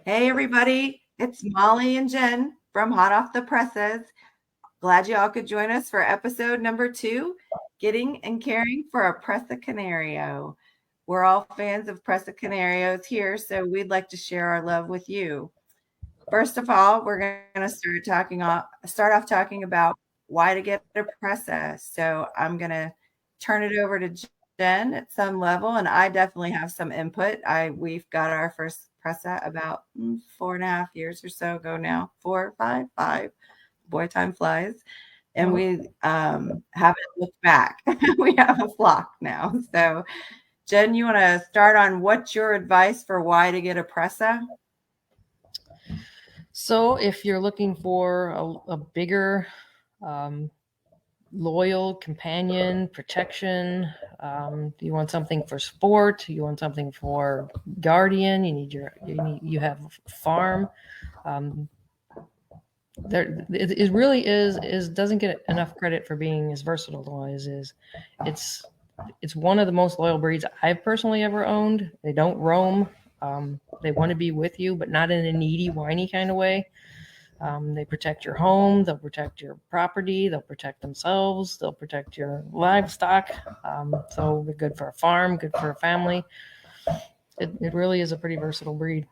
Hey, everybody. It's Molly and Jen from Hot Off the Presses. Glad you all could join us for episode number 2, Getting and Caring for a Presa Canario. We're all fans of Presa Canarios here, so we'd like to share our love with you. First of all, we're going to start off talking about why to get a Presa. So I'm going to turn it over to Jen at some level, and I definitely have some input. We've got our first Presa about 4.5 years or so ago now. 4, 5, 5. Boy, time flies. And we haven't looked back. We have a flock now. So, Jen, you want to start on what's your advice for why to get a Presa? So if you're looking for a bigger, loyal companion, protection, you want something for sport, you want something for guardian, you have a farm. It really is doesn't get enough credit for being as versatile as is. It's one of the most loyal breeds I've personally ever owned. They don't roam. They want to be with you, but not in a needy, whiny kind of way. They protect your home. They'll protect your property. They'll protect themselves. They'll protect your livestock. So they're good for a farm, good for a family. It really is a pretty versatile breed.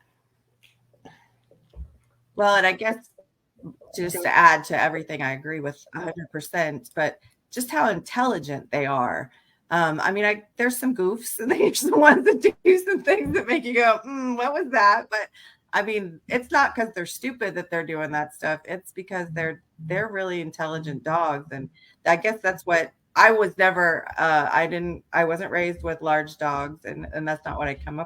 Well, and I guess just to add to everything, I agree with 100%, but just how intelligent they are. There's some goofs, and there's the ones that do some things that make you go, what was that? But I mean, it's not because they're stupid that they're doing that stuff. It's because they're really intelligent dogs. And I guess that's what I was never, I wasn't raised with large dogs, and that's not what I came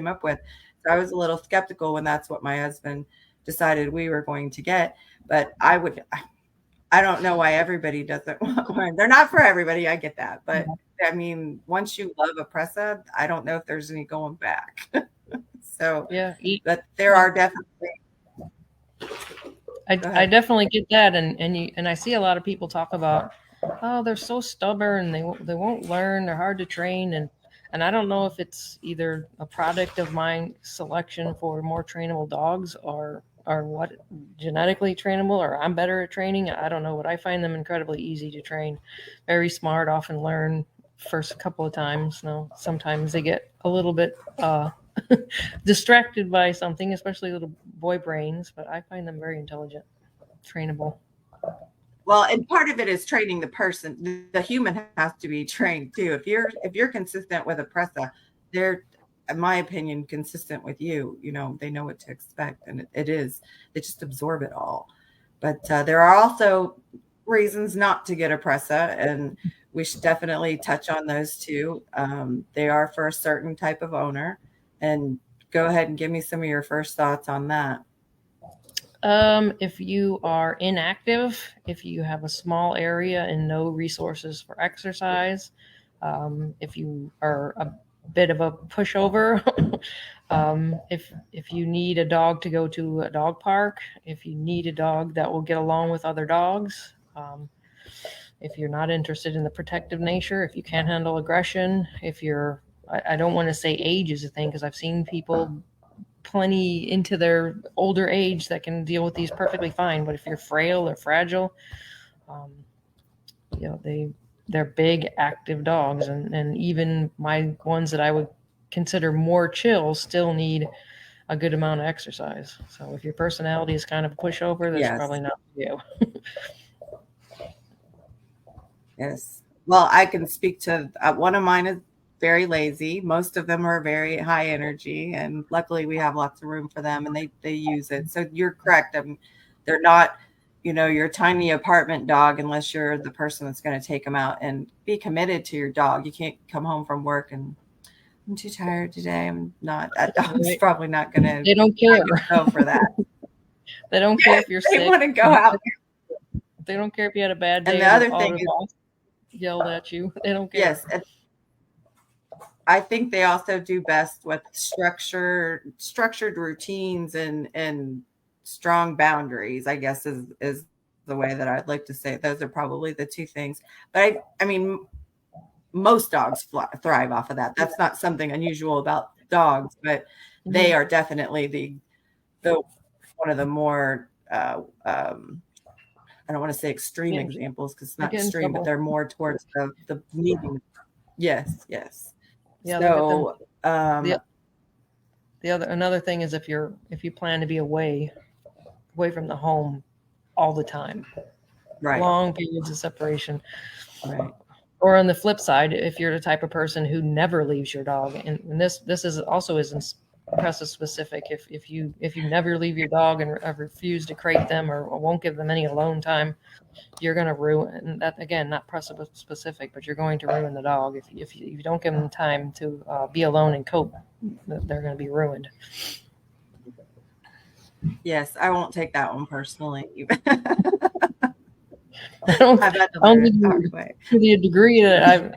up with. So I was a little skeptical when that's what my husband decided we were going to get. But I don't know why everybody doesn't want one. They're not for everybody. I get that. But I mean, once you love a Presa, I don't know if there's any going back. So, Yeah, but there are definitely. I definitely get that, and I see a lot of people talk about, oh, they're so stubborn, they won't learn, they're hard to train, and I don't know if it's either a product of my selection for more trainable dogs or what genetically trainable, or I'm better at training. I don't know, but I find them incredibly easy to train, very smart, often learn first couple of times. Now sometimes they get a little bit distracted by something, especially little boy brains, but I find them very intelligent, trainable. Well, and part of it is training the person. The human has to be trained too. If you're consistent with a Presa, they're, in my opinion, consistent with you. You know, they know what to expect, and it is. They just absorb it all. But there are also reasons not to get a Presa, and we should definitely touch on those too. They are for a certain type of owner, and go ahead and give me some of your first thoughts on that. If you are inactive, if you have a small area and no resources for exercise, if you are a bit of a pushover, if you need a dog to go to a dog park, if you need a dog that will get along with other dogs, if you're not interested in the protective nature, if you can't handle aggression, if you're, I don't want to say age is a thing because I've seen people plenty into their older age that can deal with these perfectly fine. But if you're frail or fragile, um, they're big active dogs, and even my ones that I would consider more chill still need a good amount of exercise. So if your personality is kind of a pushover, that's Yes. probably not for you. Yes. Well, I can speak to one of mine is very lazy. Most of them are very high energy, and luckily we have lots of room for them, and they use it. So you're correct. They're not, your tiny apartment dog unless you're the person that's going to take them out and be committed to your dog. You can't come home from work and I'm too tired today. I'm not. That dog's Right. probably not going to They don't care. go for that. They don't care if you're They sick. want to go out. They don't care if you had a bad And day the and other all thing the is, boss yelled at you. They don't care. yes, I think they also do best with structured routines and strong boundaries, I guess is the way that I'd like to say it. Those are probably the two things. But I mean, most dogs thrive off of that. That's not something unusual about dogs, but they Mhm. are definitely the the one of the more I don't want to say extreme Yeah, examples because it's they not get in extreme, but trouble. they're more towards the medium. Yes, yes. Yeah, they'll get them. So The another thing is if you plan to be away from the home all the time, right, long periods of separation. right. Or on the flip side, if you're the type of person who never leaves your dog, and this is also isn't Presa specific. If you never leave your dog and refuse to crate them or won't give them any alone time, you're going to ruin that. Again, not Presa specific, but you're going to ruin the dog if you don't give them time to be alone and cope. They're going to be ruined. Yes, I won't take that one personally. I don't, I've had to I don't learn it think the hard way. to the degree that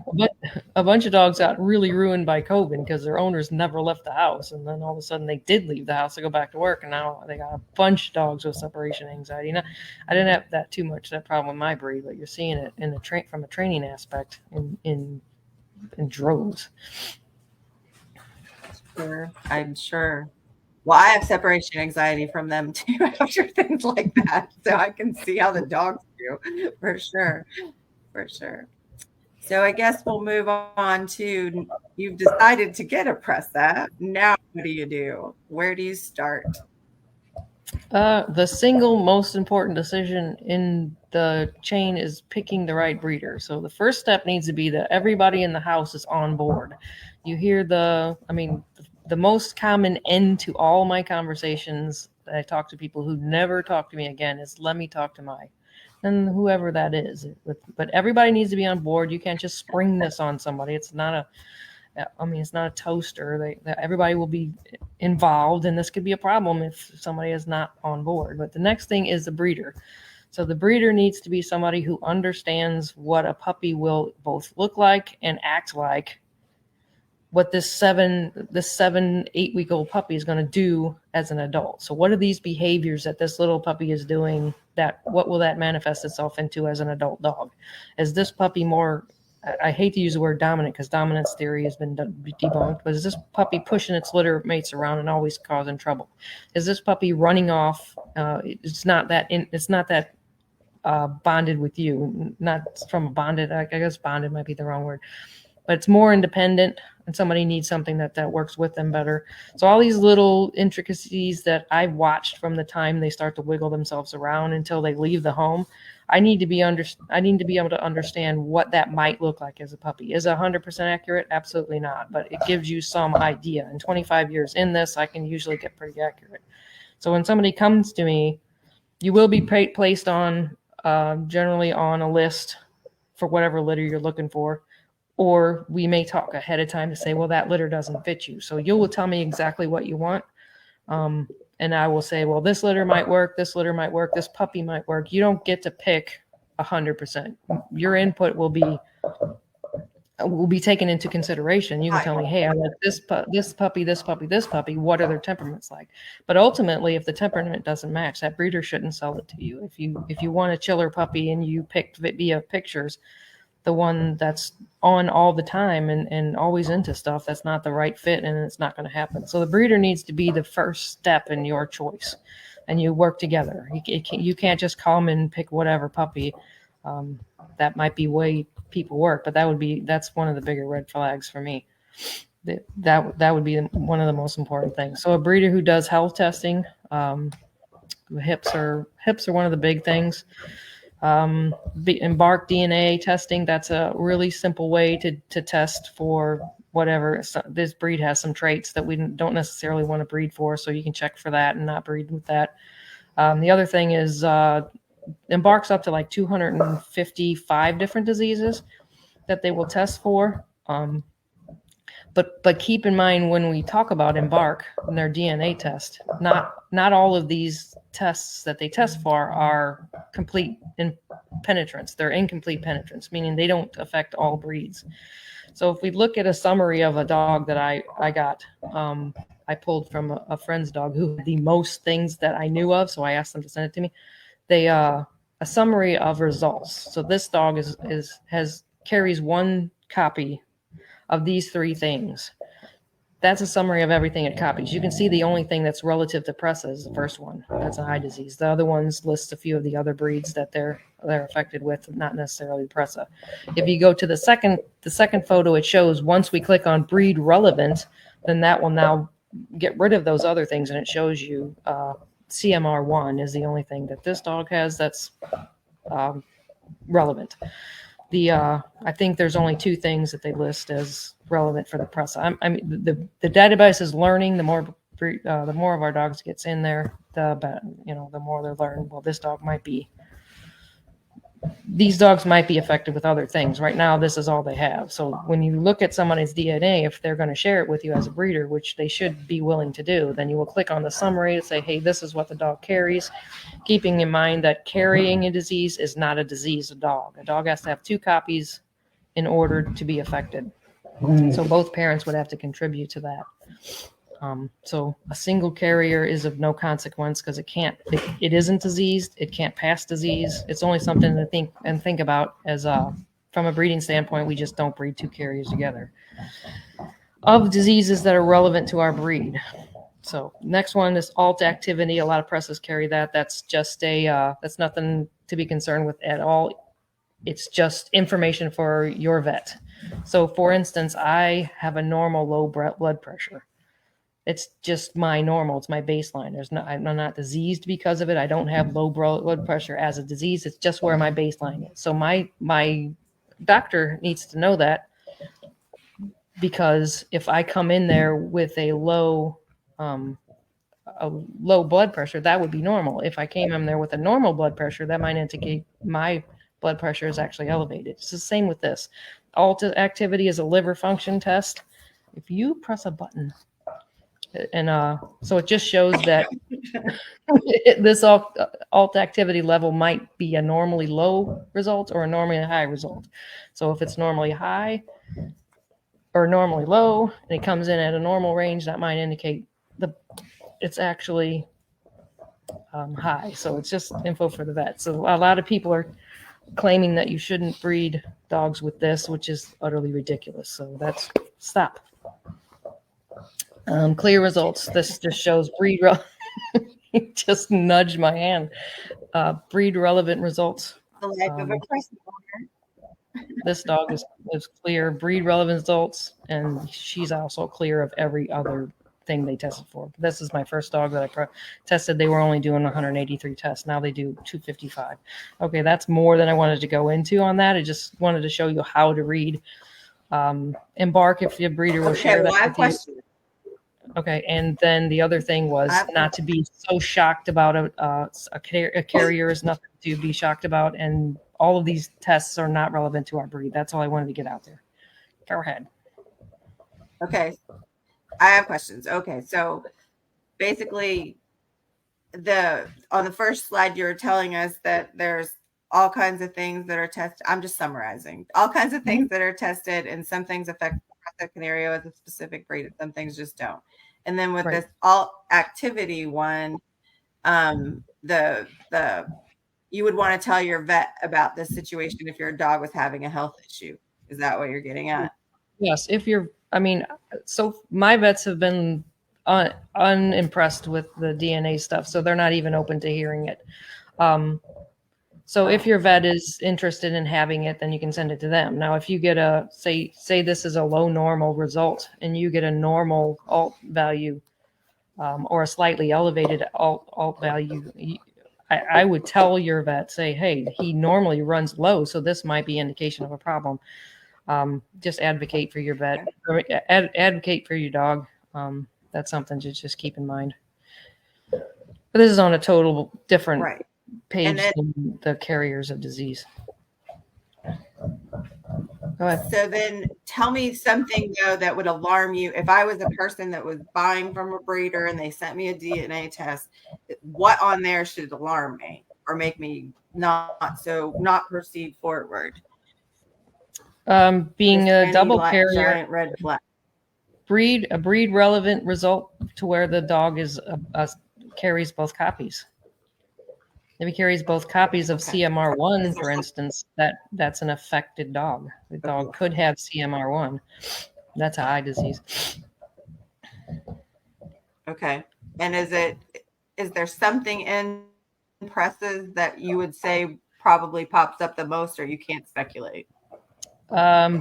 a bunch of dogs got really ruined by COVID because their owners never left the house, and then all of a sudden they did leave the house to go back to work, and now they got a bunch of dogs with separation anxiety. Now, I didn't have that problem with my breed, but you're seeing it in the from a training aspect in droves. Sure, I'm sure. Well, I have separation anxiety from them too after things like that. So I can see how the dogs do for sure. For sure. So I guess we'll move on to you've decided to get a Presa. Now what do you do? Where do you start? The single most important decision in the chain is picking the right breeder. So the first step needs to be that everybody in the house is on board. You hear the most common end to all my conversations that I talk to people who never talk to me again is let me talk to my, and whoever that is. But everybody needs to be on board. You can't just spring this on somebody. It's not a it's not a toaster. Everybody will be involved, and this could be a problem if somebody is not on board. But the next thing is the breeder. So the breeder needs to be somebody who understands what a puppy will both look like and act like. What this 8-week-old puppy is going to do as an adult. So what are these behaviors that this little puppy is doing? What will that manifest itself into as an adult dog? Is this puppy more? I hate to use the word dominant because dominance theory has been debunked, but is this puppy pushing its litter mates around and always causing trouble? Is this puppy running off? It's not that bonded with you, not from a bonded. I guess bonded might be the wrong word, but it's more independent, and somebody needs something that works with them better. So all these little intricacies that I've watched from the time they start to wiggle themselves around until they leave the home, I need to be able to understand what that might look like as a puppy. Is it 100% accurate? Absolutely not, but it gives you some idea. In 25 years in this, I can usually get pretty accurate. So when somebody comes to me, you will be placed on generally on a list for whatever litter you're looking for. Or we may talk ahead of time to say, well, that litter doesn't fit you. So you will tell me exactly what you want. And I will say, well, this litter might work. This litter might work. This puppy might work. You don't get to pick 100%. Your input will be taken into consideration. You can tell me, hey, I like this puppy, this puppy, this puppy. What are their temperaments like? But ultimately, if the temperament doesn't match, that breeder shouldn't sell it to you. If you want a chiller puppy and you picked via pictures, the one that's on all the time and always into stuff, that's not the right fit, and it's not going to happen. So the breeder needs to be the first step in your choice, and you work together. You can't just come and pick whatever puppy. That might be way people work, but that's one of the bigger red flags for me. That would be one of the most important things. So a breeder who does health testing, hips are one of the big things. Embark DNA testing, that's a really simple way to test for whatever. So this breed has some traits that we don't necessarily want to breed for, so you can check for that and not breed with that. The other thing is Embark's up to like 255 different diseases that they will test for. But keep in mind when we talk about Embark and their DNA test, not all of these tests that they test for are complete in penetrance. They're incomplete penetrance, meaning they don't affect all breeds. So if we look at a summary of a dog that I got, I pulled from a friend's dog who had the most things that I knew of, so I asked them to send it to me. They a summary of results. So this dog carries one copy of these three things. that's a summary of everything it copies. You can see the only thing that's relative to Presa is the first one. That's a high disease. The other ones list a few of the other breeds that they're affected with, not necessarily Presa. If you go to the second photo, it shows once we click on breed relevant, then that will now get rid of those other things, and it shows you CMR1 is the only thing that this dog has that's relevant. I think there's only 2 things that they list as relevant for the Presa. I mean, the database is learning. The more of our dogs gets in there, the better, the more they learn. Well, these dogs might be affected with other things. Right now, this is all they have. So when you look at somebody's DNA, if they're going to share it with you as a breeder, which they should be willing to do, then you will click on the summary and say, hey, this is what the dog carries, keeping in mind that carrying a disease is not a disease of dog. A dog has to have 2 copies in order to be affected. So both parents would have to contribute to that. So a single carrier is of no consequence because it isn't diseased. It can't pass disease. It's only something to think about as from a breeding standpoint. We just don't breed 2 carriers together of diseases that are relevant to our breed. So next one is alt activity. A lot of Presas carry that. That's just that's nothing to be concerned with at all. It's just information for your vet. So for instance, I have a normal low blood pressure. It's just my normal. It's my baseline. I'm not diseased because of it. I don't have low blood pressure as a disease. It's just where my baseline is. So my doctor needs to know that, because if I come in there with a low blood pressure, that would be normal. If I came in there with a normal blood pressure, that might indicate my blood pressure is actually elevated. It's the same with this. Alt activity is a liver function test. If you press a button, and so it just shows that this alt activity level might be a normally low result or a normally high result. So if it's normally high or normally low and it comes in at a normal range, that might indicate it's actually high. So it's just info for the vet. So a lot of people are claiming that you shouldn't breed dogs with this, which is utterly ridiculous. So stop. Clear results. This just shows breed. Just nudged my hand. Breed relevant results. The life of a person owner. This dog is clear. Breed relevant results, and she's also clear of every other thing they tested for. This is my first dog that I tested. They were only doing 183 tests. Now they do 255. Okay, that's more than I wanted to go into on that. I just wanted to show you how to read. Embark if your breeder will share that with you. Okay, and then the other thing was not to be so shocked about a carrier is nothing to be shocked about, and all of these tests are not relevant to our breed. That's all I wanted to get out there. Go ahead. Okay, I have questions. Okay, so basically, on the first slide, you're telling us that there's all kinds of things that are tested. I'm just summarizing. All kinds of things that are tested, and some things affect Presa Canario as a specific breed, and some things just don't. And then with this all activity one, you would want to tell your vet about this situation if your dog was having a health issue. Is that what you're getting at? Yes. So my vets have been unimpressed with the DNA stuff, so they're not even open to hearing it. So if your vet is interested in having it, then you can send it to them. Now, if you get say this is a low normal result and you get a normal alt value or a slightly elevated alt value, I would tell your vet, say, hey, he normally runs low, so this might be indication of a problem. Just advocate for your vet, advocate for your dog. That's something to just keep in mind. But this is on a total different page than the carriers of disease. Go ahead. So then tell me something, though, that would alarm you. If I was a person that was buying from a breeder and they sent me a DNA test, what on there should alarm me or make me not proceed forward? Being a double carrier, giant red flag. A breed relevant result to where the dog is carries both copies. If he carries both copies of CMR1, for instance, that's an affected dog. The dog could have CMR1. That's a eye disease. Okay. And is there something in presses that you would say probably pops up the most, or you can't speculate?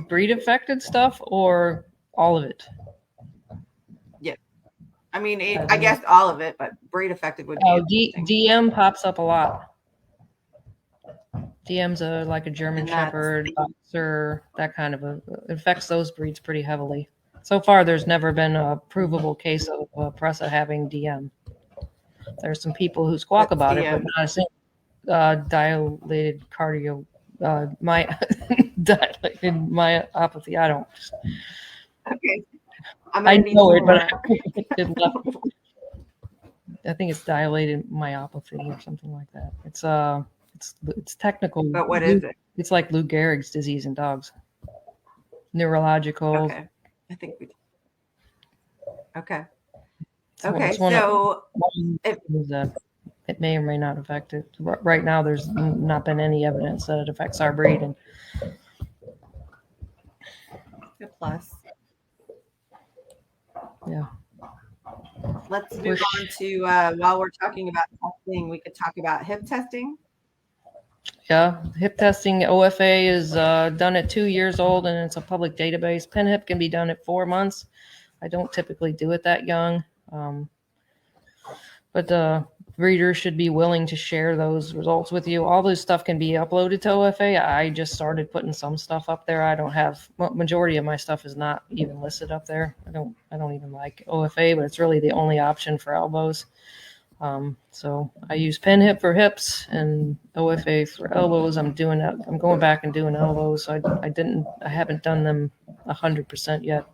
Breed affected stuff or all of it? Yeah. I mean, I I don't know. guess all of it, but breed affected would be Oh, interesting. DM pops up a lot. DM's like a German And that's Shepherd, Boxer, that kind of affects those breeds pretty heavily. So far, there's never been a provable case of Presa having DM. There's some people who squawk what's about it, but DM. not a single dilated cardio, my dilated myopathy. I don't. Okay. I'm I gonna need know some it, but more. it left. I think it's dilated myopathy or something like that. It's technical. But what is it? It's like Lou Gehrig's disease in dogs. Neurological. Okay. I think we okay. It's Okay. one of So if things that it may or may not affect it. Right now, there's not been any evidence that it affects our breed. And a plus, yeah, let's move on to while we're talking about testing, we could talk about hip testing. yeah. Hip testing, OFA is done at 2 years old, and it's a public database. Pen hip can be done at 4 months. I don't typically do it that young. But breeders should be willing to share those results with you. All this stuff can be uploaded to OFA. I just started putting some stuff up there. I don't have majority of my stuff is not even listed up there. I don't even like OFA, but it's really the only option for elbows. So I use pen hip for hips and OFA for elbows. I'm going back and doing elbows. I haven't done them 100% yet.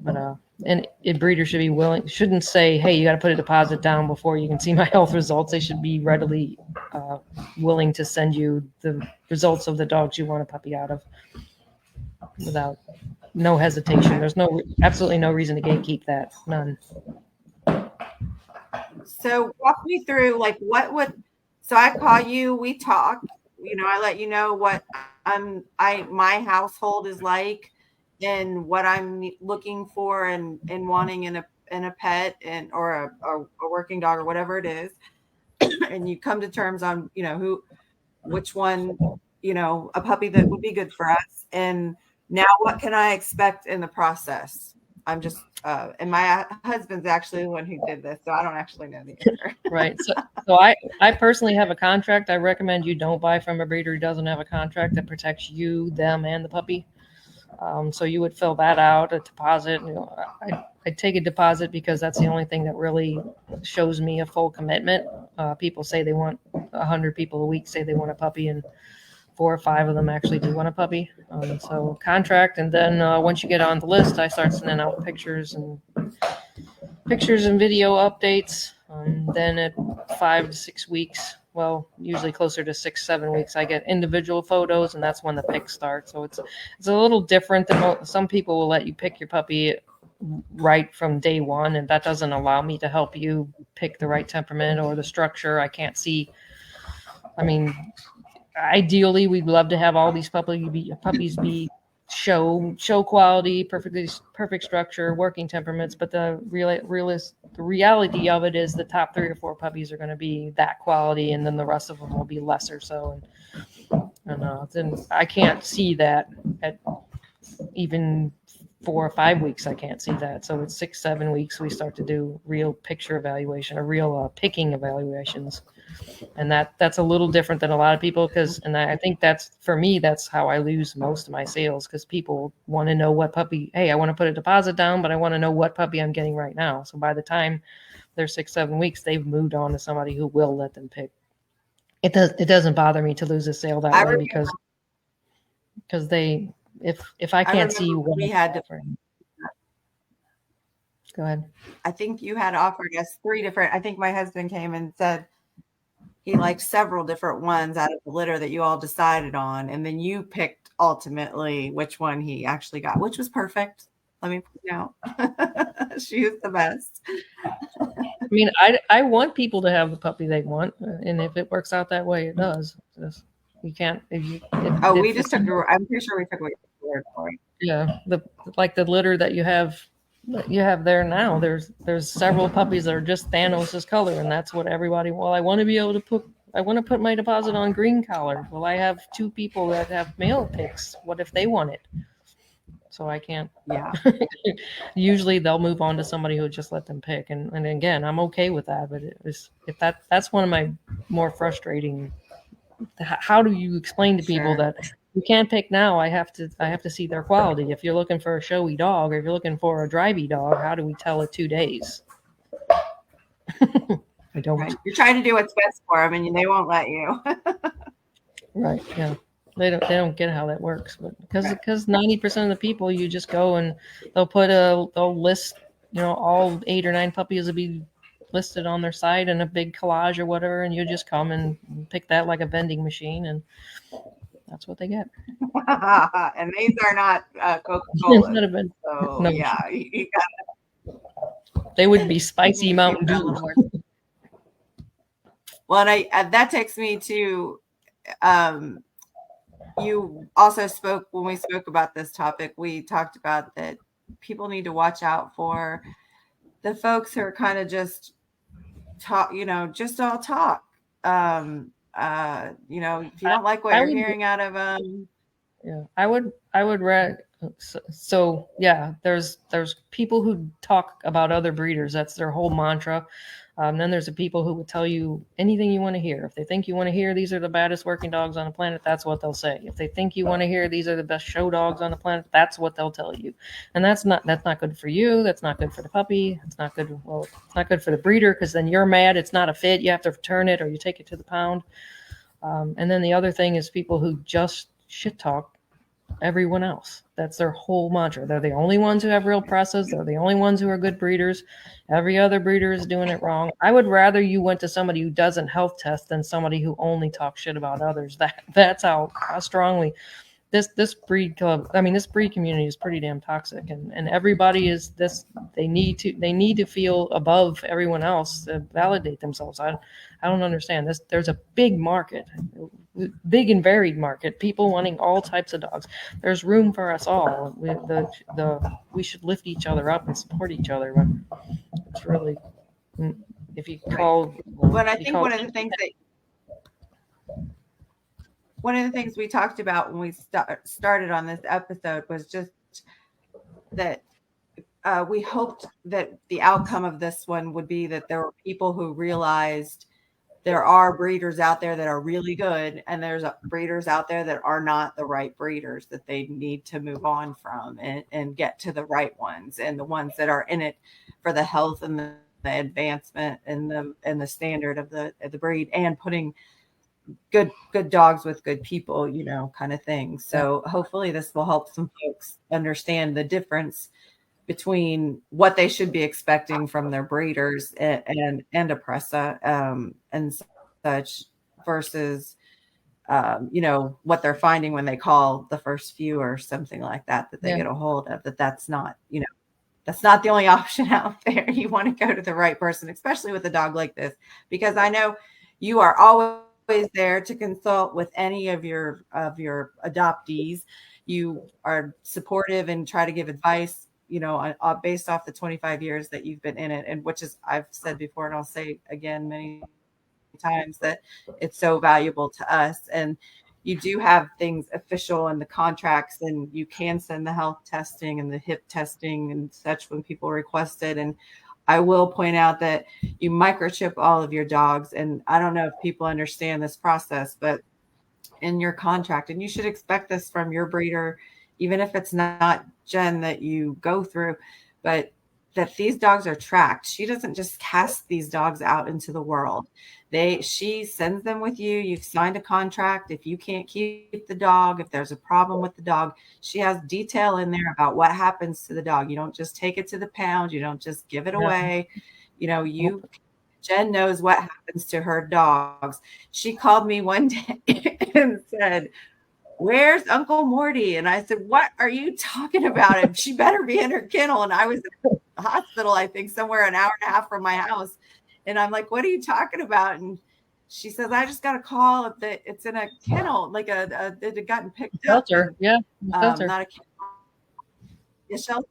But and a breeder should be willing, shouldn't say, hey, you got to put a deposit down before you can see my health results. They should be readily willing to send you the results of the dogs you want a puppy out of without no hesitation. There's absolutely no reason to gatekeep that. None. So walk me through like so I call you, we talk, I let you know what my household is like and what I'm looking for and wanting in a pet or a working dog or whatever it is. And you come to terms on, which one, a puppy that would be good for us. And now what can I expect in the process? I'm just, and my husband's actually the one who did this, so I don't actually know the answer. Right. So I personally have a contract. I recommend you don't buy from a breeder who doesn't have a contract that protects you, them, and the puppy. So you would fill that out, a deposit. I take a deposit because that's the only thing that really shows me a full commitment. People say they want 100 people a week say they want a puppy, and 4 or 5 of them actually do want a puppy. So contract, and then once you get on the list, I start sending out pictures and video updates. Then at 5 to 6 weeks, well, usually closer to 6, 7 weeks, I get individual photos, and that's when the pick starts. So it's a little different than some people will let you pick your puppy right from day one, and that doesn't allow me to help you pick the right temperament or the structure. I can't see. I mean, ideally, we'd love to have all these puppies be show quality, perfect structure, working temperaments. But the reality of it is the top 3 or 4 puppies are going to be that quality, and then the rest of them will be lesser so. And then I can't see that at even 4 or 5 weeks. I can't see that. So it's 6, 7 weeks we start to do real picture evaluation or real picking evaluations. And that's a little different than a lot of people and I think for me, that's how I lose most of my sales, because people want to know what puppy, hey, I want to put a deposit down, but I want to know what puppy I'm getting right now. So by the time they're 6, 7 weeks, they've moved on to somebody who will let them pick. It doesn't bother me to lose a sale that way because if I can't see what we had to, go ahead. I think you had offered us 3 different, I think my husband came and said he liked several different ones out of the litter that you all decided on. And then you picked ultimately which one he actually got, which was perfect. Let me point out. She is the best. I mean, I want people to have the puppy they want. And if it works out that way, it does. You can't. We just took, I'm pretty sure we took away the word for it. Yeah. The litter that you have you have there now. There's several puppies that are just Thanos's color, and that's what everybody. Well, I want to be able to put. I want to put my deposit on green collar. Well, I have two people that have male picks. What if they want it? So I can't. Yeah. Usually they'll move on to somebody who just let them pick, and again, I'm okay with that. But if that's one of my more frustrating. How do you explain to people Sure. that you can't pick now? I have to see their quality. If you're looking for a showy dog, or if you're looking for a drivey dog, how do we tell it 2 days? I don't. Right. You're trying to do what's best for them, and they won't let you. Right. Yeah. They don't get how that works, but because 90% of the people, you just go and they'll list, all 8 or 9 puppies will be listed on their site in a big collage or whatever, and you just come and pick that like a vending machine, and that's what they get. And these are not Instead Coca-Cola. of a So no, yeah, they would be you spicy need to give Mountain that a Dew. little more. Well, and that takes me to you also spoke when we spoke about this topic. We talked about that people need to watch out for the folks who are kind of just talk, just all talk. If you I, don't like what I you're would hearing out of them, Yeah, I would read. So yeah, there's people who talk about other breeders. That's their whole mantra. Then there's the people who would tell you anything you want to hear. If they think you want to hear these are the baddest working dogs on the planet, that's what they'll say. If they think you want to hear these are the best show dogs on the planet, that's what they'll tell you. And that's not good for you. That's not good for the puppy. It's not good. Well, it's not good for the breeder because then you're mad. It's not a fit. You have to return it or you take it to the pound. And then the other thing is people who just shit talk everyone else. That's their whole mantra. They're the only ones who have real presses. They're the only ones who are good breeders. Every other breeder is doing it wrong. I would rather you went to somebody who doesn't health test than somebody who only talks shit about others. That's how strongly this breed club. I mean, this breed community is pretty damn toxic, and everybody is this. They need to feel above everyone else to validate themselves. I don't understand this. There's a big market, big and varied market. People wanting all types of dogs. There's room for us all. We should lift each other up and support each other. But it's really if you right. call. But I You think call one of the things we talked about when we started on this episode was just that we hoped that the outcome of this one would be that there were people who realized there are breeders out there that are really good, and there's breeders out there that are not the right breeders that they need to move on from and get to the right ones, and the ones that are in it for the health and the advancement and the standard of the breed, and putting good dogs with good people, kind of thing. So hopefully this will help some folks understand the difference between what they should be expecting from their breeders and a Presa and such versus what they're finding when they call the first few or something like that they yeah. get a hold of, that's not that's not the only option out there. You want to go to the right person, especially with a dog like this, because I know you are always there to consult with any of your adoptees. You are supportive and try to give advice, based off the 25 years that you've been in it, and which is, I've said before and I'll say again many times, that it's so valuable to us. And you do have things official in the contracts, and you can send the health testing and the hip testing and such when people request it. And I will point out that you microchip all of your dogs. And I don't know if people understand this process, but in your contract, and you should expect this from your breeder, even if it's not Jen that you go through, but that these dogs are tracked. She doesn't just cast these dogs out into the world. She sends them with you. You've signed a contract. If you can't keep the dog, if there's a problem with the dog, she has detail in there about what happens to the dog. You don't just take it to the pound. You don't just give it away. Jen knows what happens to her dogs. She called me one day and said, "Where's Uncle Morty?" And I said, "What are you talking about him? She better be in her kennel." And I was in the hospital, I think, somewhere an hour and a half from my house. And I'm like, "What are you talking about?" And she says, "I just got a call that it's in a kennel, like it had gotten picked up." Shelter. And Yeah. Shelter. not a kennel, a shelter.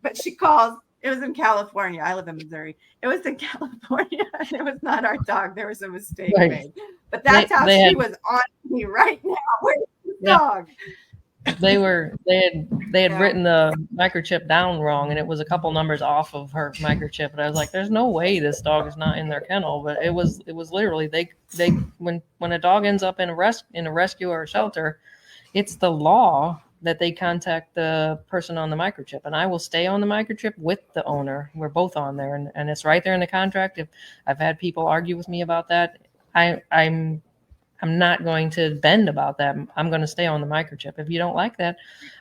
but she calls. It was in California. I live in Missouri. It was in California. And it was not our dog. There was a mistake made. But that's how They she had, was on me right now. Where's the yeah, dog? they had So, written the microchip down wrong, and it was a couple numbers off of her microchip. And I was like, "There's no way this dog is not in their kennel." But it was literally they when a dog ends up in a rescue or a shelter, it's the law that they contact the person on the microchip, and I will stay on the microchip with the owner. We're both on there, and it's right there in the contract. If I've had people argue with me about that, I'm not going to bend about that. I'm going to stay on the microchip. If you don't like that,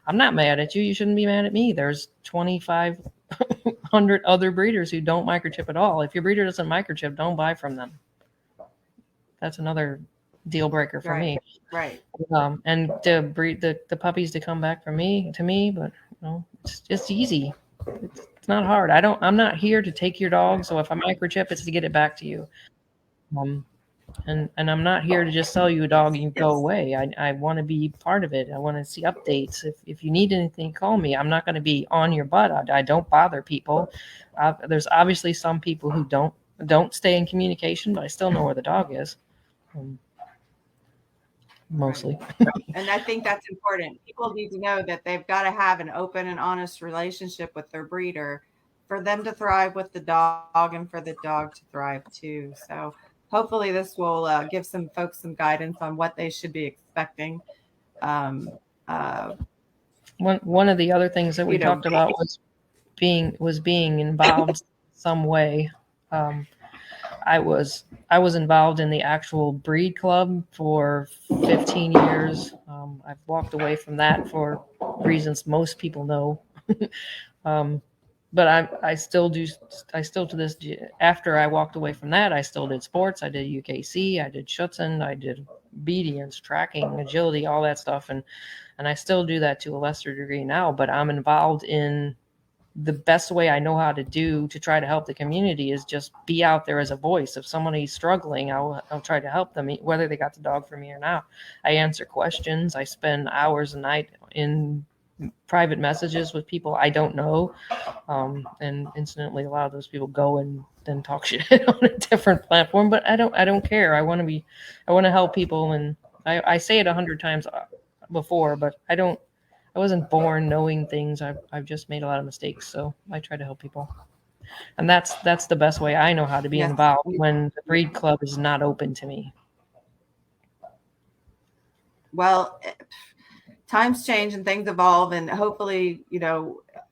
I'm not mad at you. You shouldn't be mad at me. There's 2,500 other breeders who don't microchip at all. If your breeder doesn't microchip, don't buy from them. That's another deal breaker for me. Right. And to breed the puppies to come back to me, but it's easy. It's not hard. I'm not here to take your dog. So if I microchip, it's to get it back to you. And I'm not here to just sell you a dog and you go away. I want to be part of it. I want to see updates. If you need anything, call me. I'm not going to be on your butt. I don't bother people. There's obviously some people who don't stay in communication, but I still know where the dog is. Mostly. And I think that's important. People need to know that they've got to have an open and honest relationship with their breeder for them to thrive with the dog and for the dog to thrive too. So hopefully this will give some folks some guidance on what they should be expecting. One of the other things that we talked about was being involved some way. I was involved in the actual breed club for 15 years. I've walked away from that for reasons most people know. But I still do. I still to this. After I walked away from that, I still did sports. I did UKC. I did Schutzen. I did obedience, tracking, agility, all that stuff, and I still do that to a lesser degree now. But I'm involved in the best way I know how to do to try to help the community is just be out there as a voice. If somebody's struggling, I'll try to help them, whether they got the dog from me or not. I answer questions. I spend hours a night in private messages with people I don't know, and incidentally a lot of those people go and then talk shit on a different platform. But I don't care. I want to help people, and I say it 100 times before, but I wasn't born knowing things. I've just made a lot of mistakes, so I try to help people, and that's the best way I know how to be involved when the breed club is not open to me. Well, times change and things evolve, and hopefully,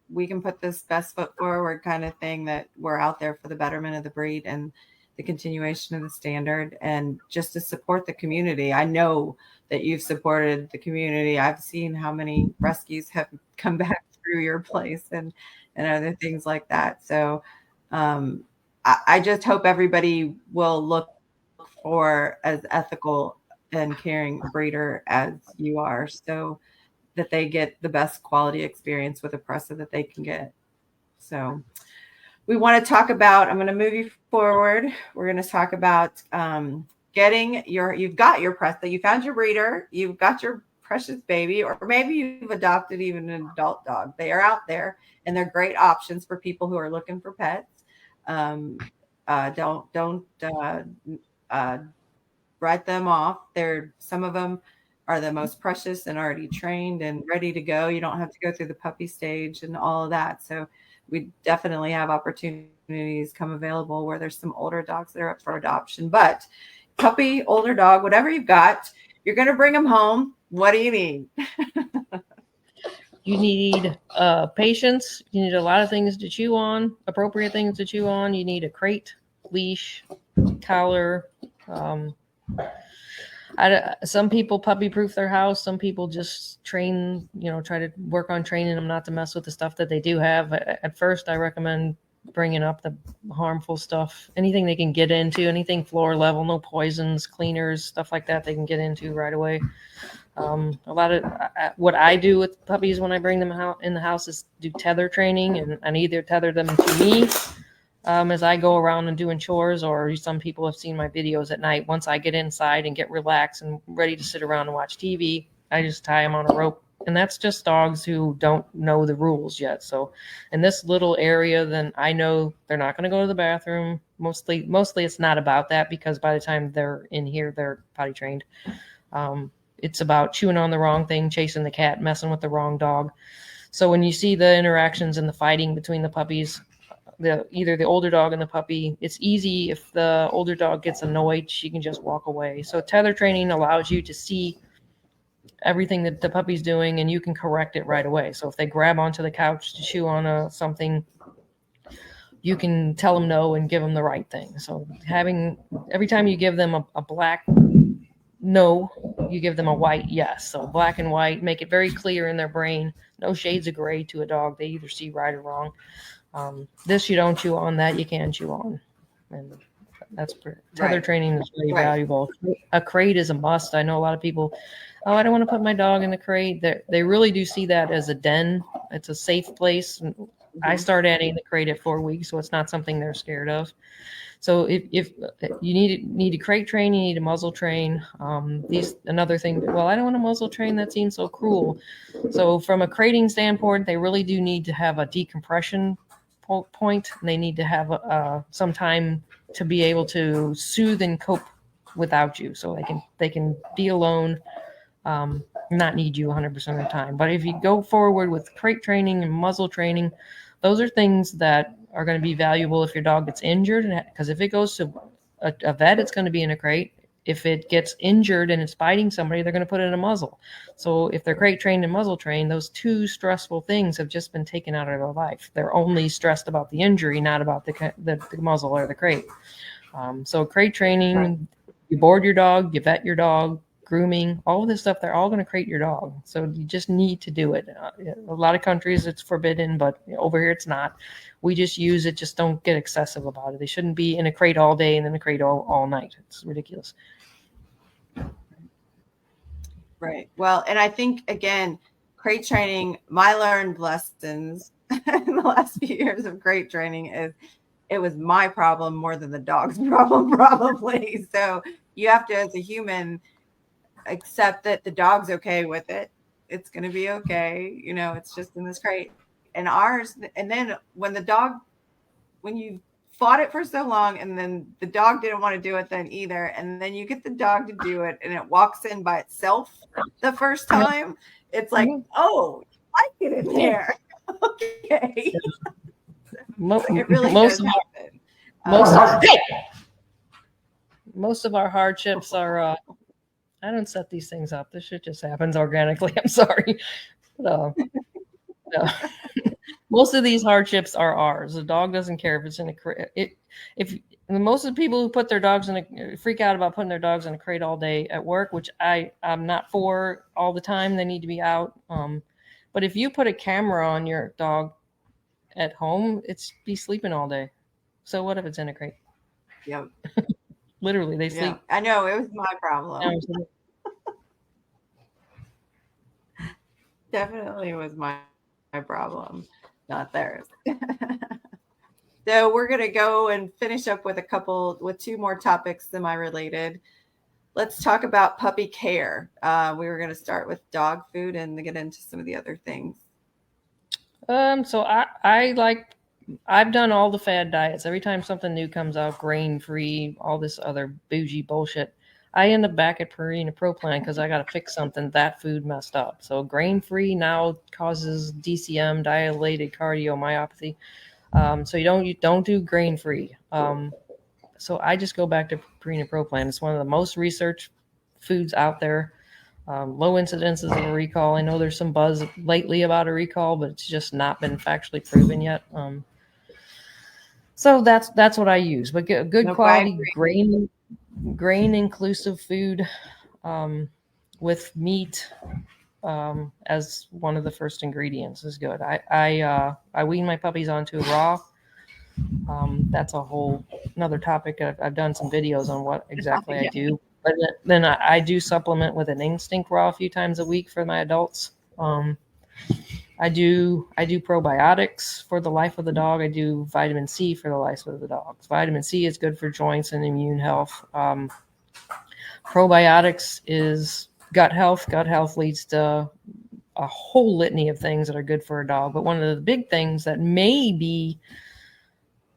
we can put this best foot forward kind of thing, that we're out there for the betterment of the breed and the continuation of the standard, and just to support the community. I know that you've supported the community. I've seen how many rescues have come back through your place and other things like that. So I just hope everybody will look for as ethical and caring breeder as you are, so that they get the best quality experience with a Presa that they can get. So we want to talk about, I'm going to move you forward. We're going to talk about you've got your Presa, you found your breeder, you've got your precious baby, or maybe you've adopted even an adult dog. They are out there and they're great options for people who are looking for pets. Don't write them off. Some of them are the most precious and already trained and ready to go. You don't have to go through the puppy stage and all of that. So we definitely have opportunities come available where there's some older dogs that are up for adoption. But puppy, older dog, whatever you've got, you're going to bring them home. What do you need? You need patience. You need a lot of things to chew on, appropriate things to chew on. You need a crate, leash, collar. Some people puppy proof their house. Some people just train, try to work on training them not to mess with the stuff that they do have. At first, I recommend bringing up the harmful stuff, anything they can get into, anything floor level, no poisons, cleaners, stuff like that they can get into right away. A lot of what I do with puppies when I bring them out in the house is do tether training, and either tether them to me as I go around and doing chores, or some people have seen my videos at night. Once I get inside and get relaxed and ready to sit around and watch TV, I just tie them on a rope And that's just dogs who don't know the rules yet. So in this little area, then I know they're not going to go to the bathroom. Mostly it's not about that, because by the time they're in here, they're potty trained. It's about chewing on the wrong thing, chasing the cat, messing with the wrong dog. So when you see the interactions and the fighting between the puppies, either the older dog and the puppy, it's easy. If the older dog gets annoyed, she can just walk away. So tether training allows you to see everything that the puppy's doing, and you can correct it right away. So if they grab onto the couch to chew on something, you can tell them no and give them the right thing. So every time you give them a black no, you give them a white yes. So black and white, make it very clear in their brain. No shades of gray to a dog. They either see right or wrong. This you don't chew on, that you can chew on. And that's tether training is really valuable. A crate is a must. I know a lot of people, oh, I don't want to put my dog in the crate. They really do see that as a den. It's a safe place. I start adding the crate at 4 weeks, so it's not something they're scared of. So if you need to crate train, you need to muzzle train. Another thing, well, I don't want to muzzle train. That seems so cruel. So from a crating standpoint, they really do need to have a decompression point. They need to have some time to be able to soothe and cope without you, so they can be alone, not need you 100% of the time. But if you go forward with crate training and muzzle training, those are things that are going to be valuable if your dog gets injured, because if it goes to a vet, it's going to be in a crate. If it gets injured and it's biting somebody, they're going to put it in a muzzle. So if they're crate trained and muzzle trained, those two stressful things have just been taken out of their life. They're only stressed about the injury, not about the muzzle or the crate. So crate training, you board your dog, you vet your dog, grooming, all of this stuff, they're all going to crate your dog. So you just need to do it. A lot of countries it's forbidden, but over here it's not. We just use it, just don't get excessive about it. They shouldn't be in a crate all day and in a crate all night. It's ridiculous. Right. Well, and I think, again, crate training, my learned lessons in the last few years of crate training is it was my problem more than the dog's problem, probably. So you have to, as a human, accept that the dog's okay with it. It's going to be okay. It's just in this crate. And ours, and then when you fought it for so long, and then the dog didn't want to do it then either, and then you get the dog to do it and it walks in by itself the first time, it's like, oh, I like it in there. Okay. It really does happen. Most of our hardships are I don't set these things up. This shit just happens organically. I'm sorry. No. Most of these hardships are ours. The dog doesn't care if it's in a crate. Most of the people who put their dogs freak out about putting their dogs in a crate all day at work, which I'm not for all the time. They need to be out. But if you put a camera on your dog at home, it's be sleeping all day. So what if it's in a crate? Yep. Literally, they sleep. I know, it was my problem. Definitely was my problem, not theirs. So we're going to go and finish up with two more topics semi-related. Let's talk about puppy care. We were going to start with dog food and get into some of the other things. So I've done all the fad diets. Every time something new comes out, grain-free, all this other bougie bullshit, I end up back at Presa Canario because I got to fix something that food messed up. So grain-free now causes DCM, dilated cardiomyopathy. So you don't do grain-free. So I just go back to Presa Canario. It's one of the most researched foods out there. Low incidences of a recall. I know there's some buzz lately about a recall, but it's just not been factually proven yet. So that's what I use. But good quality grain inclusive food with meat as one of the first ingredients is good. I wean my puppies onto raw. That's a whole another topic. I've done some videos on what exactly I do. But then I do supplement with an instinct raw a few times a week for my adults. I do probiotics for the life of the dog. I do vitamin C for the life of the dogs. Vitamin C is good for joints and immune health. Probiotics is gut health. Gut health leads to a whole litany of things that are good for a dog. But one of the big things that may be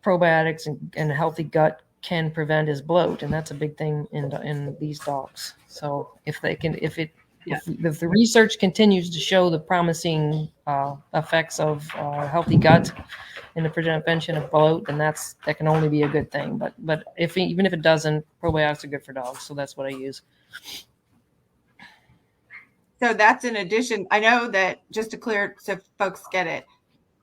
probiotics and a healthy gut can prevent is bloat, and that's a big thing in these dogs. So if the research continues to show the promising effects of healthy gut in the prevention of bloat, then that can only be a good thing. But even if it doesn't, probiotics are good for dogs, so that's what I use. So that's in addition. I know that, just to clear so folks get it,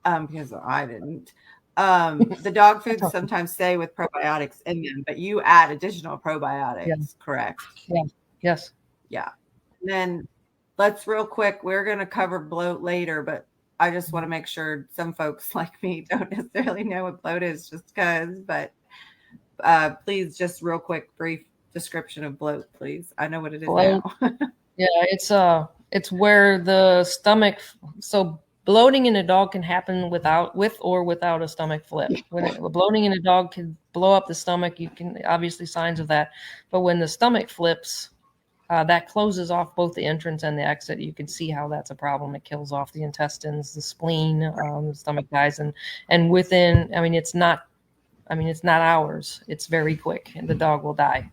because I didn't. The dog foods sometimes say with probiotics in them, but you add additional probiotics, correct? Yeah. Yes. Yeah. And then let's real quick, we're going to cover bloat later, but I just want to make sure some folks like me don't necessarily know what bloat is just because, but please just real quick, brief description of bloat, please. I know what it is now. Yeah, it's where the stomach, so bloating in a dog can happen with or without a stomach flip. Bloating in a dog can blow up the stomach. You can obviously signs of that, but when the stomach flips, that closes off both the entrance and the exit. You can see how that's a problem. It kills off the intestines, the spleen, the stomach dies, and within, it's not hours. It's very quick, and the dog will die.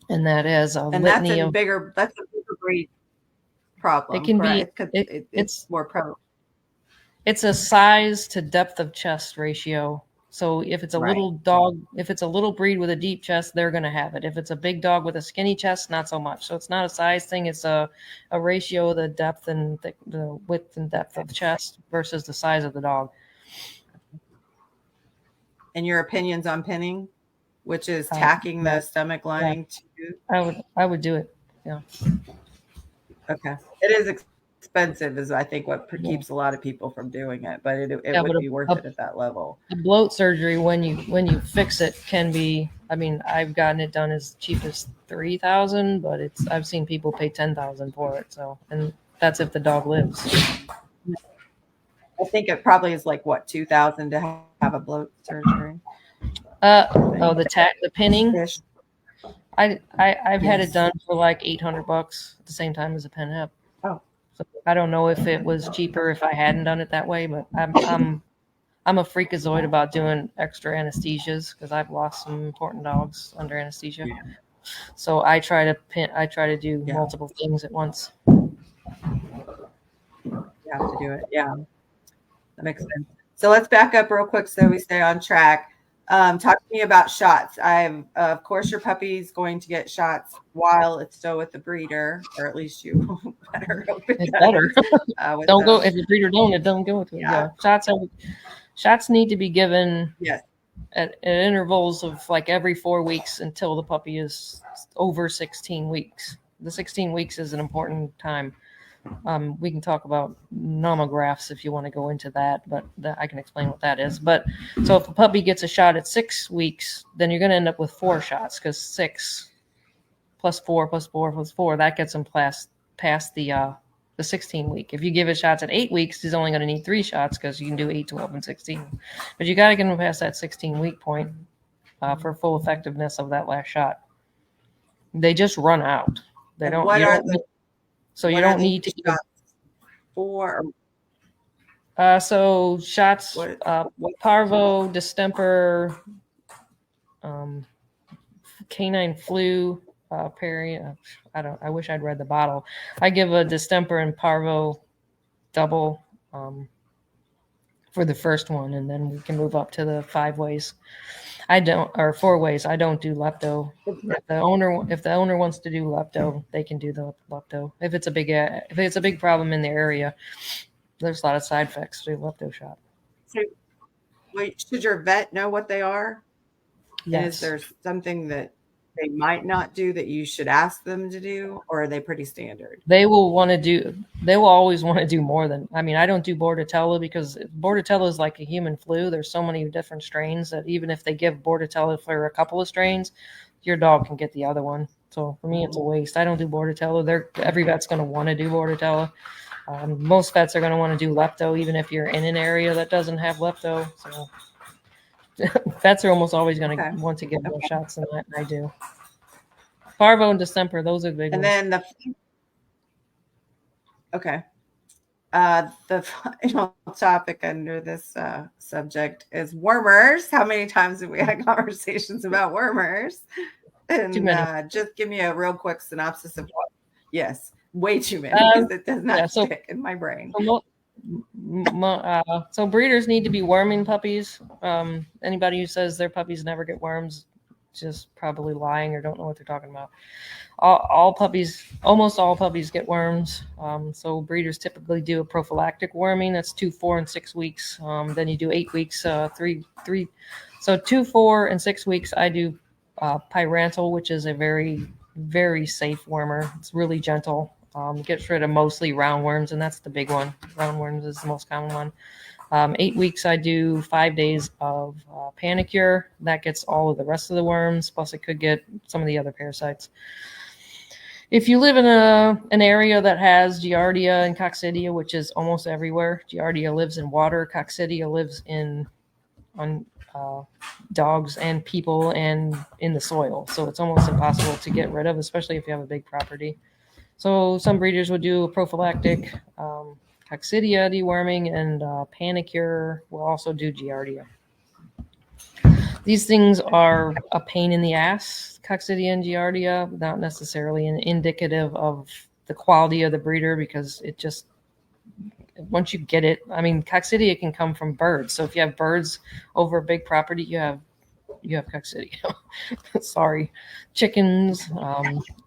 And that is a litany of that's a bigger breed problem. It can correct? it's more prevalent. It's a size to depth of chest ratio. So if it's a little dog, if it's a little breed with a deep chest, they're going to have it. If it's a big dog with a skinny chest, not so much. So it's not a size thing. It's a ratio of the depth and the width and depth of the chest versus the size of the dog. And your opinions on pinning, which is tacking the stomach lining to? I would do it. Yeah. Okay. It is expensive is I think what keeps a lot of people from doing it, but it would be worth it at that level. The bloat surgery, when you fix it, can be, I've gotten it done as cheap as $3,000, but I've seen people pay $10,000 for it. So, and that's if the dog lives. I think it probably is like what, $2,000 to have a bloat surgery. The pinning. I've had it done for like $800 at the same time as a pin hip. Oh, so I don't know if it was cheaper if I hadn't done it that way, but I'm a freakazoid about doing extra anesthesias because I've lost some important dogs under anesthesia. Yeah. So I try to do multiple things at once. You have to do it. Yeah, that makes sense. So let's back up real quick so we stay on track. Talk to me about shots. Of course, your puppy's going to get shots while it's still with the breeder, or at least you better hope it does. Don't go if the breeder don't go with it. Yeah. Shots need to be given at intervals of like every 4 weeks until the puppy is over 16 weeks. The 16 weeks is an important time. We can talk about nomographs if you want to go into that, but I can explain what that is. But so if a puppy gets a shot at 6 weeks, then you're going to end up with 4 shots because 6 plus 4 plus 4 plus 4, that gets them past the 16 week. If you give it shots at 8 weeks, he's only going to need 3 shots because you can do 8, 12, and 16. But you got to get him past that 16 week point for full effectiveness of that last shot. They just run out. They don't. So you don't need to shots for. So shots, parvo, distemper, canine flu, I wish I'd read the bottle. I give a distemper and parvo double for the first one, and then we can move up to the 5 ways. 4 ways. I don't do lepto. If the owner wants to do lepto, they can do the lepto. If it's a big problem in the area, there's a lot of side effects to a lepto shot. So, should your vet know what they are? Yes. And is there something that they might not do that you should ask them to do, or are they pretty standard? They will always want to do more than, I don't do Bordetella because Bordetella is like a human flu. There's so many different strains that even if they give Bordetella for a couple of strains, your dog can get the other one. So for me, it's a waste. I don't do Bordetella. Every vet's going to want to do Bordetella. Most vets are going to want to do lepto, even if you're in an area that doesn't have lepto. So vets are almost always going to want to give more shots than I do. Parvo and distemper, those are the big ones. And then Okay. The final topic under this subject is wormers. How many times have we had conversations about wormers? Too And many. just give me a real quick synopsis of what. Yes, way too many because it does not stick in my brain. So breeders need to be worming puppies. Anybody who says their puppies never get worms, just probably lying or don't know what they're talking about. Almost all puppies get worms. So breeders typically do a prophylactic worming. That's 2, 4, and 6 weeks. Then you do 8 weeks, three. So 2, 4, and 6 weeks. I do pyrantel, which is a very, very safe wormer. It's really gentle. Gets rid of mostly roundworms, and that's the big one. Roundworms is the most common one. 8 weeks, I do 5 days of panicure. That gets all of the rest of the worms, plus it could get some of the other parasites. If you live in an area that has Giardia and Coccidia, which is almost everywhere, Giardia lives in water, Coccidia lives on dogs and people and in the soil. So it's almost impossible to get rid of, especially if you have a big property. So some breeders would do a prophylactic Coccidia deworming, and panicure will also do Giardia. These things are a pain in the ass, Coccidia and Giardia, not necessarily indicative of the quality of the breeder, because it just, once you get it, I mean, Coccidia can come from birds. So if you have birds over a big property, you have Coccidia. Sorry, chickens,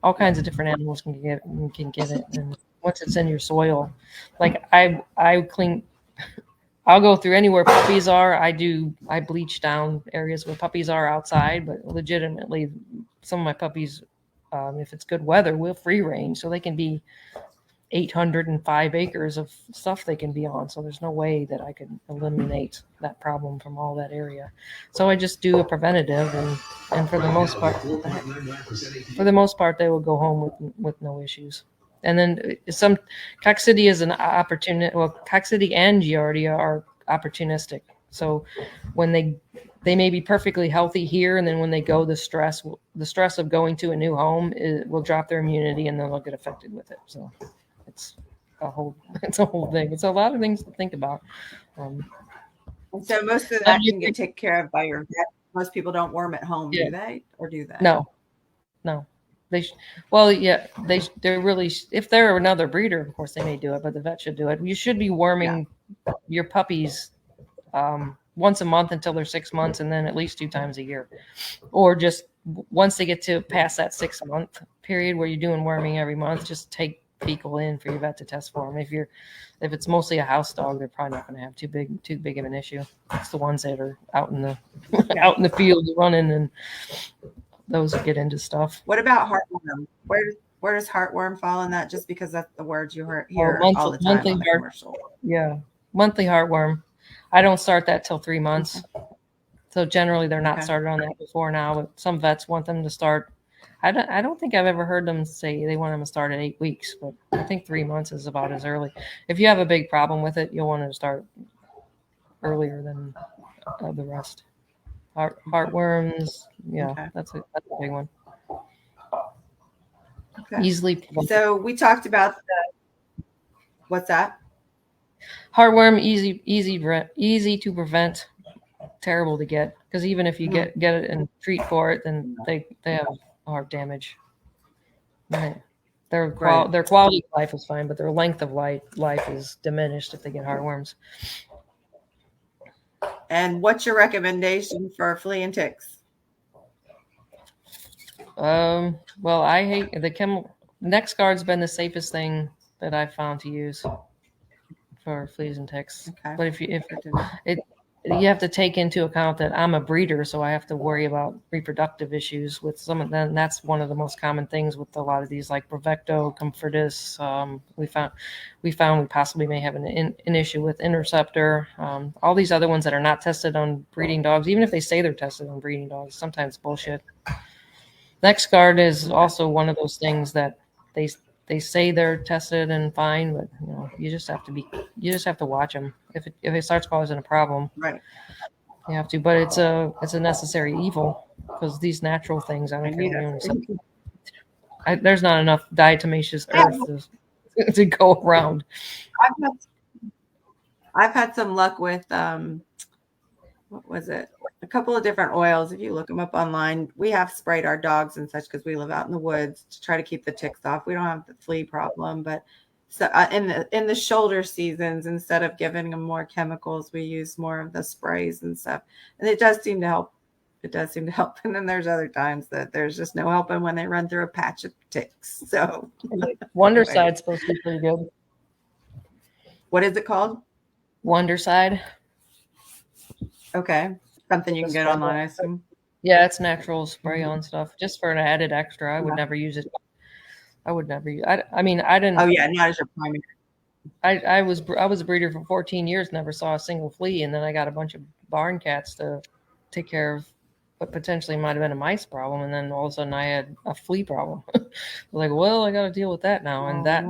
all kinds of different animals can get it. And once it's in your soil, like I clean. I'll go through anywhere puppies are. I bleach down areas where puppies are outside, but legitimately, some of my puppies, if it's good weather, will free range, so they can be 805 acres of stuff they can be on. So there's no way that I could eliminate that problem from all that area. So I just do a preventative, and for the most part, they will go home with no issues. And then some Coccidia is an opportunity. Well, Coccidia and Giardia are opportunistic. So when they may be perfectly healthy here, and then when they go, the stress of going to a new home will drop their immunity, and then they'll get affected with it. So it's a whole thing. It's a lot of things to think about. So most of that can get taken care of by your vet. Most people don't worm at home, do they? Or do they? No. They're really, if they're another breeder, of course they may do it, but the vet should do it. You should be worming your puppies once a month until they're 6 months, and then at least 2 times a year, or just once they get to past that 6-month period where you're doing worming every month, just take fecal in for your vet to test for them. If it's mostly a house dog, they're probably not going to have too big of an issue. It's the ones that are out in the field running, and those get into stuff. What about heartworm? Where does heartworm fall in that? Just because that's the words you hear all the time on the commercial. Yeah, monthly heartworm. I don't start that till 3 months. Okay. So generally they're not started on that before now, but some vets want them to start. I don't think I've ever heard them say they want them to start at 8 weeks, but I think 3 months is about as early. If you have a big problem with it, you'll want to start earlier than the rest. Heartworms, that's a big one. Okay. Easily prevented. So we talked about what's that? Heartworm, easy to prevent, terrible to get, because even if you get it and treat for it, then they have heart damage. Right. Their quality of life is fine, but their length of life is diminished if they get heartworms. And what's your recommendation for flea and ticks? Well, I hate the NexGuard's been the safest thing that I've found to use for fleas and ticks. Okay. But you have to take into account that I'm a breeder, so I have to worry about reproductive issues with some of them. That's one of the most common things with a lot of these, like Bravecto, Comfortus. We found we possibly may have an issue with Interceptor. All these other ones that are not tested on breeding dogs, even if they say they're tested on breeding dogs, sometimes bullshit. NexGuard is also one of those things that they say they're tested and fine, but you just have to watch them. If it starts causing a problem, right, you have to. But it's a necessary evil, because these natural things, I don't care. There's not enough diatomaceous earth to go around. I've had some luck with what was it? A couple of different oils. If you look them up online, we have sprayed our dogs and such because we live out in the woods to try to keep the ticks off. We don't have the flea problem, but so in the shoulder seasons, instead of giving them more chemicals, we use more of the sprays and stuff, and it does seem to help. It does seem to help. And then there's other times that there's just no helping when they run through a patch of ticks. So Wonderside's supposed to be pretty good. What is it called? Wonderside. Okay. Something you can get online, I assume. Yeah, it's natural spray on stuff. Just for an added extra. I would never use it. I would never use I mean, I didn't. Oh, yeah, not as your primary. I was a breeder for 14 years, never saw a single flea, and then I got a bunch of barn cats to take care of what potentially might have been a mice problem, and then all of a sudden I had a flea problem. Like, well, I got to deal with that now, and that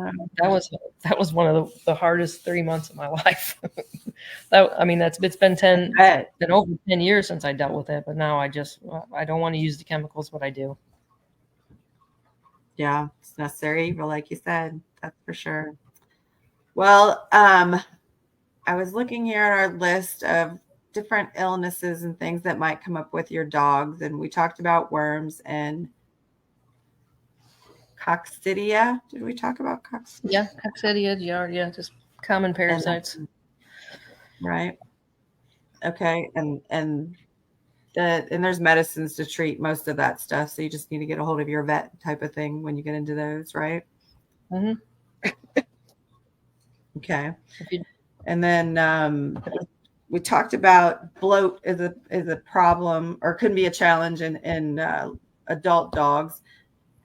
was one of the hardest 3 months of my life. It's been over 10 years since I dealt with it, but now I don't want to use the chemicals, but I do. Yeah, it's necessary evil, like you said. That's for sure. Well, I was looking here at our list of different illnesses and things that might come up with your dogs, and we talked about worms and coccidia. Did we talk about coccidia? Yeah, coccidia, yeah, just common parasites. Right. Okay, and there's medicines to treat most of that stuff, so you just need to get a hold of your vet type of thing when you get into those, right? Mm-hmm. Okay. And then we talked about bloat is a problem or could be a challenge in adult dogs.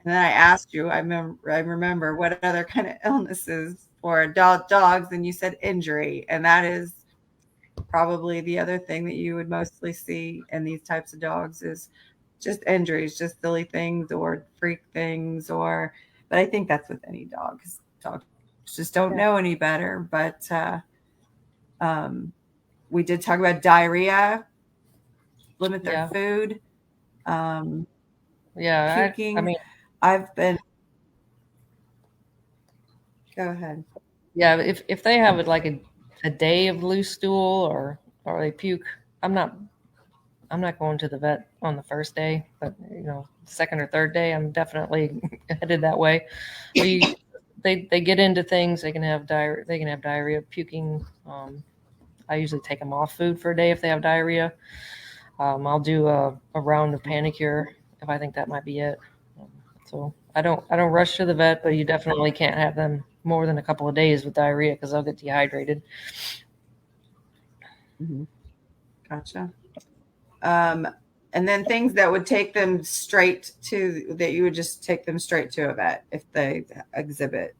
And then I asked you, I remember what other kind of illnesses for adult dogs, and you said injury, and that is probably the other thing that you would mostly see in these types of dogs is just injuries, just silly things or freak things, but I think that's with any dog. Dogs just don't know any better. But we did talk about diarrhea, limit their food. Puking. I've been. Go ahead. Yeah, if they have like a day of loose stool or they puke, I'm not going to the vet on the first day, but second or third day, I'm definitely headed that way. They get into things. They can have diarrhea, puking. I usually take them off food for a day if they have diarrhea. I'll do a round of Panicure if I think that might be it. So I don't rush to the vet, but you definitely can't have them more than a couple of days with diarrhea because they'll get dehydrated. Mm-hmm. Gotcha. And then things that would take them that you would just take them straight to a vet if they exhibit.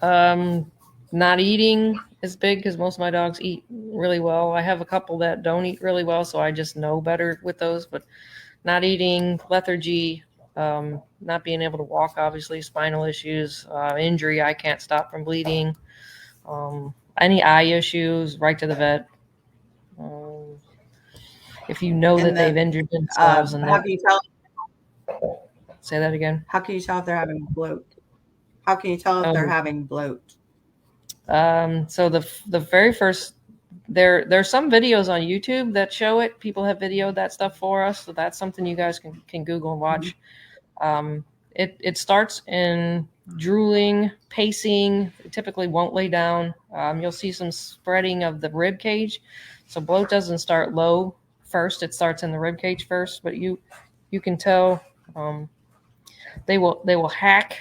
Not eating is big because most of my dogs eat really well. I have a couple that don't eat really well, so I just know better with those. But not eating, lethargy, not being able to walk, obviously, spinal issues, injury, I can't stop from bleeding, any eye issues, right to the vet. If you know that they've injured themselves. How can you tell? Say that again. How can you tell if they're having bloat? How can you tell if they're having bloat? So the very first, there's some videos on YouTube that show it. People have videoed that stuff for us, so that's something you guys can Google and watch. Mm-hmm. It starts in drooling, pacing. It typically won't lay down. You'll see some spreading of the rib cage. So bloat doesn't start low first; it starts in the rib cage first. But you can tell they will hack,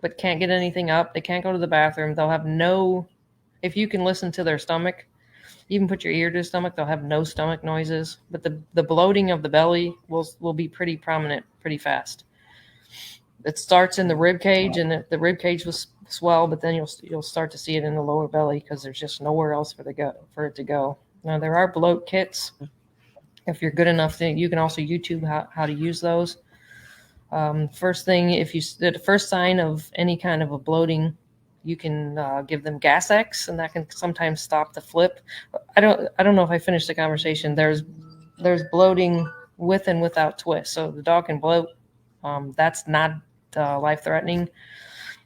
but can't get anything up. They can't go to the bathroom. They'll have if you can listen to their stomach, even put your ear to the stomach, they'll have no stomach noises. But the bloating of the belly will be pretty prominent pretty fast. It starts in the rib cage, and the rib cage will swell, but then you'll start to see it in the lower belly because there's just nowhere else for it to go. Now there are bloat kits. If you're good enough, you can also YouTube how to use those. First thing, the first sign of any kind of a bloating, you can give them Gas X, and that can sometimes stop the flip. I don't know if I finished the conversation. There's bloating with and without twist. So the dog can bloat. That's not life-threatening.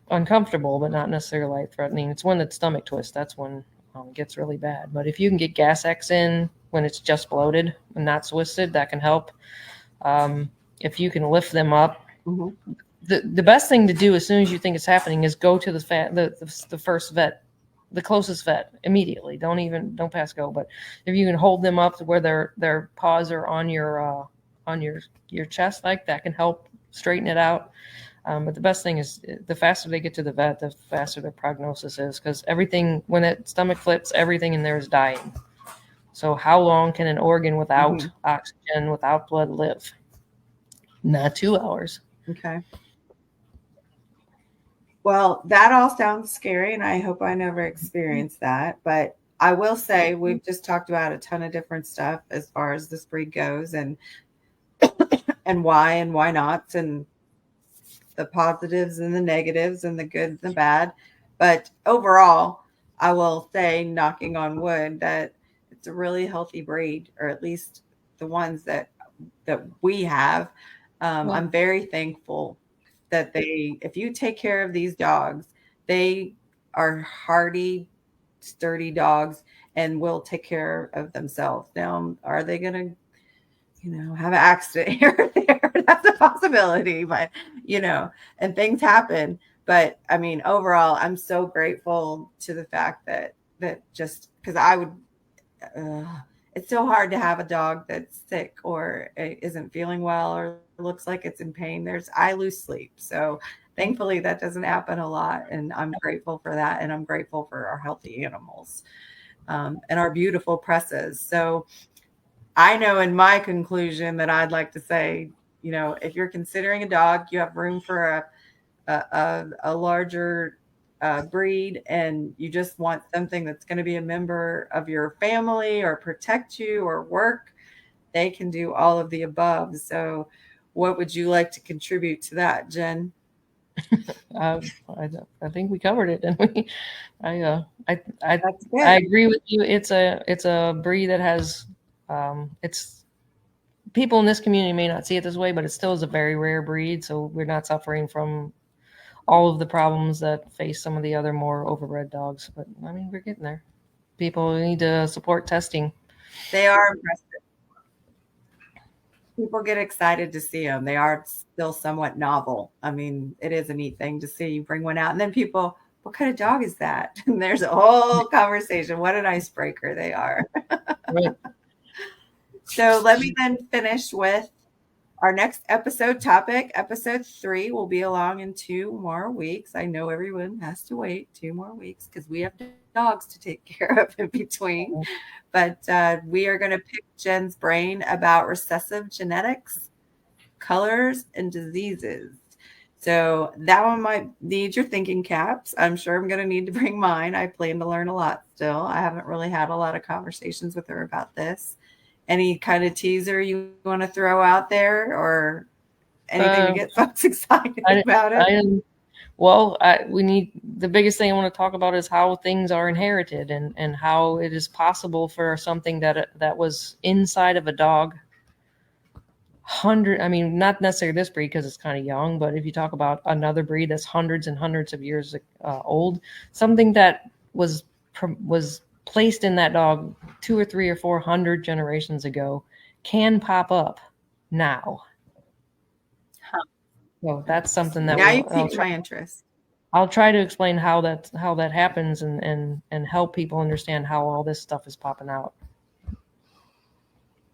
uncomfortable, but not necessarily life-threatening. It's when the stomach twists. That's when it gets really bad. But if you can get gas X in when it's just bloated and not twisted, that can help. If you can lift them up, the best thing to do as soon as you think it's happening is go to the first vet, the closest vet immediately. Don't pass go. But if you can hold them up to where their paws are on your chest, like that can help straighten it out. But the best thing is the faster they get to the vet, the faster their prognosis is, because everything, when that stomach flips, everything in there is dying. So how long can an organ without oxygen, without blood live? Not 2 hours. Okay. Well, that all sounds scary, and I hope I never experience that. But I will say we've just talked about a ton of different stuff as far as this breed goes, and why nots, and the positives and the negatives and the good and the bad. But overall, I will say, knocking on wood, that it's a really healthy breed, or at least the ones that we have. I'm very thankful that if you take care of these dogs, they are hardy, sturdy dogs and will take care of themselves. Now, are they going to, have an accident here or there? That's a possibility, but, and things happen. But I mean, overall, I'm so grateful to the fact that just because it's so hard to have a dog that's sick or isn't feeling well or looks like it's in pain. I lose sleep. So thankfully that doesn't happen a lot. And I'm grateful for that. And I'm grateful for our healthy animals and our beautiful presses. So I know in my conclusion that I'd like to say, if you're considering a dog, you have room for a larger breed, and you just want something that's going to be a member of your family or protect you or work, they can do all of the above. So what would you like to contribute to that, Jen? I think we covered it, didn't we? I That's good. I agree with you. It's a breed that has it's people in this community may not see it this way, but it still is a very rare breed. So we're not suffering from all of the problems that face some of the other more overbred dogs. But I mean, we're getting there. People need to support testing. They are impressive. People get excited to see them. They are still somewhat novel. I mean, it is a neat thing to see. You bring one out, and then people, what kind of dog is that? And there's a whole conversation. What an icebreaker they are. Right. So let me then finish with our next episode topic. Episode 3 will be along in 2 more weeks. I know everyone has to wait 2 more weeks because we have dogs to take care of in between. But we are going to pick Jen's brain about recessive genetics, colors, and diseases. So that one might need your thinking caps. I'm sure I'm going to need to bring mine. I plan to learn a lot still. I haven't really had a lot of conversations with her about this. Any kind of teaser you want to throw out there, or anything to get folks excited about it? We need, the biggest thing I want to talk about is how things are inherited and how it is possible for something that was inside of a dog not necessarily this breed because it's kind of young, but if you talk about another breed that's hundreds and hundreds of years old, something that was placed in that dog 2 or 3 or 400 generations ago can pop up now. So that's something that now you piqued my interest. I'll try to explain how that happens and help people understand how all this stuff is popping out.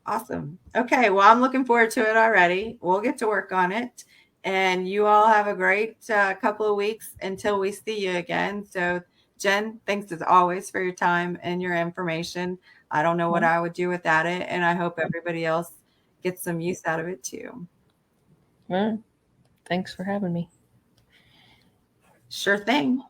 Awesome. Okay, well, I'm looking forward to it already. We'll get to work on it. And you all have a great couple of weeks until we see you again. So, Jen, thanks as always for your time and your information. I don't know what I would do without it. And I hope everybody else gets some use out of it too. Well, thanks for having me. Sure thing.